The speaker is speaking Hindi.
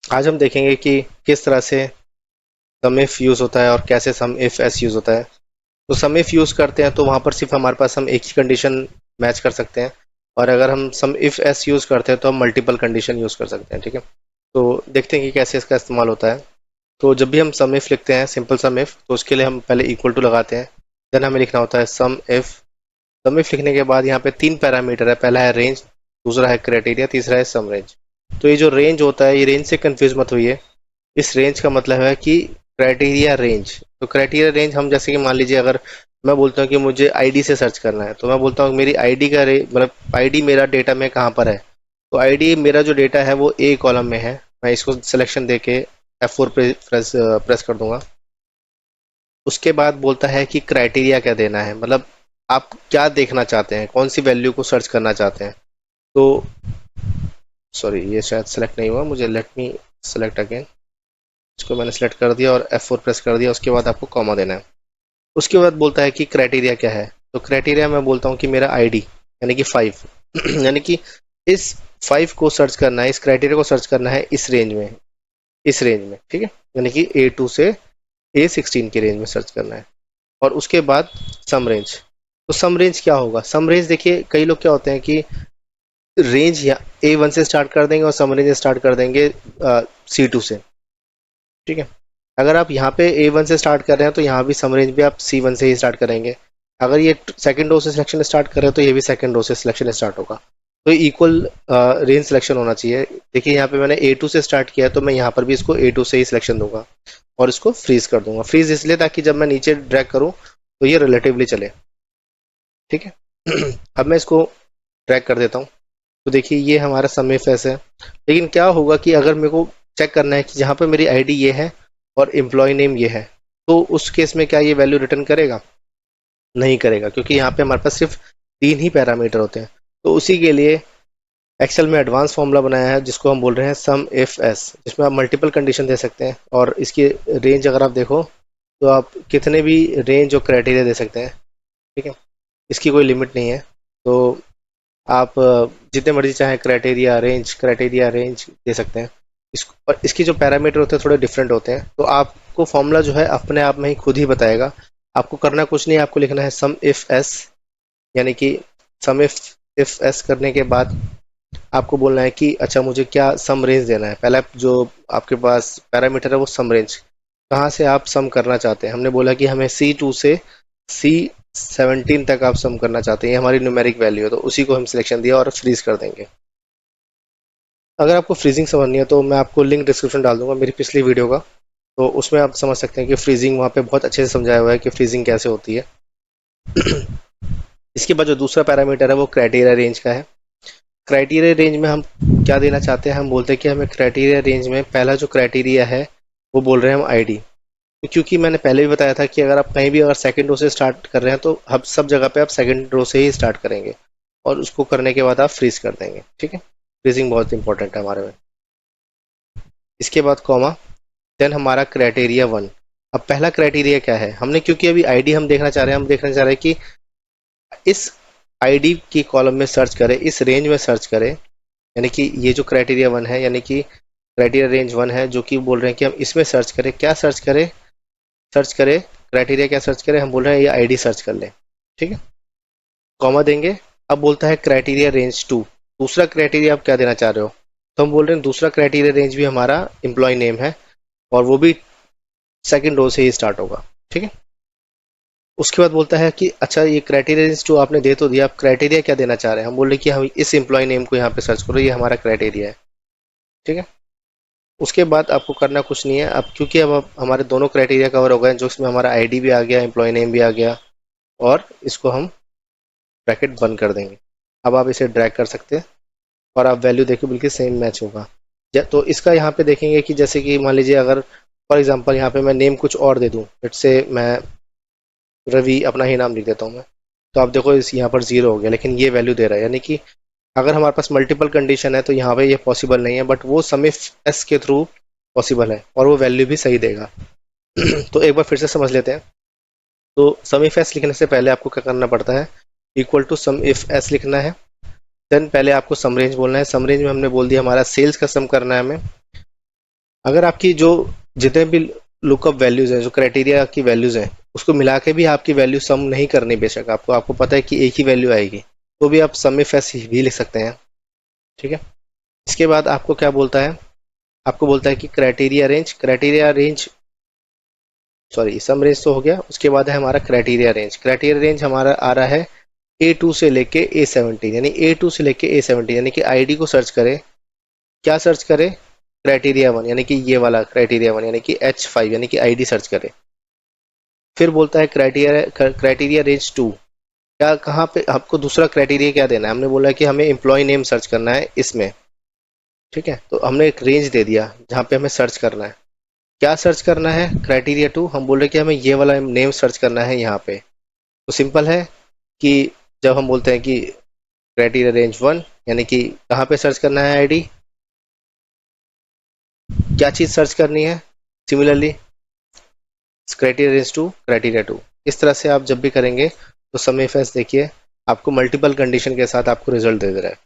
आज हम देखेंगे कि किस तरह से सम इफ यूज होता है और कैसे सम इफ एस यूज होता है। तो सम इफ यूज करते हैं तो वहां पर सिर्फ हमारे पास हम एक ही कंडीशन मैच कर सकते हैं, और अगर हम सम इफ एस यूज करते हैं तो हम मल्टीपल कंडीशन यूज कर सकते हैं। ठीक है, तो देखते हैं कि कैसे इसका इस्तेमाल होता है। तो जब भी हम सम इफ लिखते हैं, सिंपल सम इफ, तो उसके लिए हम पहले इक्वल टू लगाते हैं। देन हमें लिखना होता है सम इफ। सम इफ लिखने के बाद यहाँ पे तीन पैरामीटर है, पहला है रेंज, दूसरा है क्राइटेरिया, तीसरा है सम रेंज। तो ये जो रेंज होता है, ये रेंज से कंफ्यूज मत होइए। इस रेंज का मतलब है कि क्राइटेरिया रेंज। तो क्राइटेरिया रेंज हम जैसे कि मान लीजिए, अगर मैं बोलता हूँ कि मुझे आईडी से सर्च करना है, तो मैं बोलता हूँ मेरी आईडी का मतलब आईडी मेरा डेटा में कहाँ पर है। तो आईडी मेरा जो डेटा है वो ए कॉलम में है। मैं इसको सिलेक्शन देके F4 प्रेस कर दूंगा। उसके बाद बोलता है कि क्राइटेरिया क्या देना है, मतलब आप क्या देखना चाहते हैं, कौन सी वैल्यू को सर्च करना चाहते हैं। तो सॉरी, ये शायद सेलेक्ट नहीं हुआ, मुझे लेट मी सेलेक्ट अगेन। इसको मैंने सेलेक्ट कर दिया और F4 प्रेस कर दिया। उसके बाद आपको कॉमा देना है। उसके बाद बोलता है कि क्राइटेरिया क्या है। तो क्राइटेरिया मैं बोलता हूँ कि मेरा आईडी यानी कि 5 यानी कि इस 5 को सर्च करना है, इस क्राइटेरिया को सर्च करना है इस रेंज में, इस रेंज में। ठीक है, यानी कि A2 से A16 की रेंज में सर्च करना है। और उसके बाद सम रेंज। तो सम रेंज क्या होगा? सम रेंज देखिए, कई लोग क्या होते हैं कि रेंज या A1 से स्टार्ट कर देंगे और सम रेंज स्टार्ट कर देंगे C2 से। ठीक है, अगर आप यहाँ पे A1 से स्टार्ट कर रहे हैं तो यहाँ भी सम रेंज भी आप C1 से ही स्टार्ट करेंगे। अगर ये सेकंड रो से सिलेक्शन स्टार्ट कर रहे हैं तो ये भी सेकंड रो से सिलेक्शन स्टार्ट होगा। तो इक्वल रेंज सिलेक्शन होना चाहिए। देखिए यहाँ पे मैंने A2 से स्टार्ट किया है, तो मैं यहाँ पर भी इसको A2 से ही सिलेक्शन दूंगा और इसको फ्रीज कर दूंगा। फ्रीज इसलिए ताकि जब मैं नीचे ड्रैग करूँ तो ये रिलेटिवली चले। ठीक है, अब मैं इसको ड्रैग कर देता हूँ। तो देखिए ये हमारा समय फेस है। लेकिन क्या होगा कि अगर मेरे को चेक करना है कि जहाँ पे मेरी आईडी ये है और एम्प्लॉय नेम ये है, तो उस केस में क्या ये वैल्यू रिटर्न करेगा? नहीं करेगा, क्योंकि यहाँ पे हमारे पास सिर्फ तीन ही पैरामीटर होते हैं। तो उसी के लिए एक्सेल में एडवांस फॉर्मूला बनाया है जिसको हम बोल रहे हैं सम इफ एस, जिसमें आप मल्टीपल कंडीशन दे सकते हैं। और इसकी रेंज अगर आप देखो तो आप कितने भी रेंज और क्राइटेरिया दे सकते हैं। ठीक है, इसकी कोई लिमिट नहीं है। तो आप जितने मर्जी चाहें क्राइटेरिया रेंज दे सकते हैं। और इसकी जो पैरामीटर होते हैं थोड़े डिफरेंट होते हैं। तो आपको फॉर्मूला जो है अपने आप में ही खुद ही बताएगा। आपको करना कुछ नहीं है, आपको लिखना है सम इफ एस, यानी कि सम इफ एस करने के बाद आपको बोलना है कि अच्छा मुझे क्या सम रेंज देना है। पहला जो आपके पास पैरामीटर है वो सम रेंज, कहाँ से आप सम करना चाहते हैं। हमने बोला कि हमें C2 से C17 तक आप सम करना चाहते हैं, ये हमारी न्यूमेरिक वैल्यू है। तो उसी को हम सिलेक्शन दिया और फ्रीज कर देंगे। अगर आपको फ्रीजिंग समझनी है तो मैं आपको लिंक डिस्क्रिप्शन डाल दूंगा मेरी पिछली वीडियो का। तो उसमें आप समझ सकते हैं कि फ्रीजिंग वहाँ पे बहुत अच्छे से समझाया हुआ है कि फ्रीजिंग कैसे होती है। इसके बाद जो दूसरा पैरामीटर है वो क्राइटेरिया रेंज का है। क्राइटेरिया रेंज में हम क्या देना चाहते हैं? हम बोलते हैं कि हमें क्राइटेरिया रेंज में पहला जो क्राइटेरिया है वो बोल रहे हैं हम आईडी। क्योंकि मैंने पहले भी बताया था कि अगर आप कहीं भी अगर सेकंड रो से स्टार्ट कर रहे हैं तो हम सब जगह पे आप सेकंड रो से ही स्टार्ट करेंगे, और उसको करने के बाद आप फ्रीज कर देंगे। ठीक है, फ्रीजिंग बहुत इंपॉर्टेंट है हमारे में। इसके बाद कॉमा, देन हमारा क्राइटेरिया वन। अब पहला क्राइटेरिया क्या है? हमने क्योंकि अभी आईडी हम देखना चाह रहे हैं, हम देखना चाह रहे हैं कि इस आईडी की कॉलम में सर्च करें, इस रेंज में सर्च करें। यानी कि ये जो क्राइटेरिया वन है, यानी कि क्राइटेरिया रेंज वन है, जो कि बोल रहे हैं कि हम इसमें सर्च करें। क्या सर्च करें? सर्च करें क्राइटेरिया, क्या सर्च करें? हम बोल रहे हैं ये आईडी सर्च कर लें। ठीक है, कॉमा देंगे। अब बोलता है क्राइटेरिया रेंज टू, दूसरा क्राइटेरिया आप क्या देना चाह रहे हो? तो हम बोल रहे हैं दूसरा क्राइटेरिया रेंज भी हमारा एम्प्लॉय नेम है, और वो भी सेकंड रो से ही स्टार्ट होगा। ठीक है, उसके बाद बोलता है कि अच्छा ये क्राइटेरिया रेंज टू आपने दे तो दिया, आप क्राइटेरिया क्या देना चाह रहे हैं? हम बोल रहे हैं कि हम इस एम्प्लॉय नेम को यहाँ पे सर्च करो, ये हमारा क्राइटेरिया है। ठीक है, उसके बाद आपको करना कुछ नहीं है। अब क्योंकि अब हमारे दोनों क्राइटेरिया कवर हो गए, जो इसमें हमारा आईडी भी आ गया, एम्प्लॉय नेम भी आ गया, और इसको हम ब्रैकेट बंद कर देंगे। अब आप इसे ड्रैग कर सकते हैं और आप वैल्यू देखो बिल्कुल सेम मैच होगा। तो इसका यहाँ पे देखेंगे कि जैसे कि मान लीजिए अगर फॉर एग्जांपल यहाँ पे मैं नेम कुछ और दे दूँ, लेट्स से मैं रवि अपना ही नाम लिख देता हूँ मैं। तो आप देखो इस यहाँ पर जीरो हो गया, लेकिन ये वैल्यू दे रहा है। यानी कि अगर हमारे पास मल्टीपल कंडीशन है तो यहाँ पे ये पॉसिबल नहीं है, बट वो सम इफ एस के थ्रू पॉसिबल है और वो वैल्यू भी सही देगा। तो एक बार फिर से समझ लेते हैं। तो सम इफ एस लिखने से पहले आपको क्या करना पड़ता है? Equal to sum if S लिखना है। देन पहले आपको सम रेंज बोलना है। सम रेंज में हमने बोल दिया हमारा सेल्स का सम करना है हमें। अगर आपकी जो जितने भी लुकअप वैल्यूज हैं, जो क्राइटेरिया की वैल्यूज हैं, उसको मिला के भी आपकी वैल्यू सम नहीं करनी, बेशक आपको आपको पता है कि एक ही वैल्यू आएगी, तो भी आप सम इफ एस भी लिख सकते हैं। ठीक है। इसके बाद आपको क्या बोलता है, आपको बोलता है कि क्राइटेरिया रेंज, सॉरी सम रेंज तो हो गया, उसके बाद है हमारा क्राइटेरिया रेंज। क्राइटेरिया रेंज हमारा आ रहा है A2 से लेके A17, यानी A2 से लेके A17, यानी कि आईडी को सर्च करें, क्या सर्च करें, क्राइटेरिया 1, यानी कि ये वाला क्राइटेरिया 1, यानी कि H5, यानी कि आईडी सर्च करें। फिर बोलता है क्राइटेरिया रेंज 2, क्या कहाँ पे आपको दूसरा क्राइटेरिया क्या देना है, हमने बोला कि हमें एम्प्लॉय नेम सर्च करना है इसमें। ठीक है, तो हमने एक रेंज दे दिया जहाँ पे हमें सर्च करना है, क्या सर्च करना है, क्राइटेरिया 2, हम बोल रहे कि हमें ये वाला नेम सर्च करना है यहाँ पे। तो सिंपल है कि जब हम बोलते हैं कि क्राइटेरिया रेंज 1, यानी कि कहाँ पे सर्च करना है आईडी, क्या चीज़ सर्च करनी है, सिमिलरली क्राइटेरिया रेंज 2 इस तरह से आप जब भी करेंगे तो सम इफ एस देखिए आपको मल्टीपल कंडीशन के साथ आपको रिजल्ट दे दे रहा है।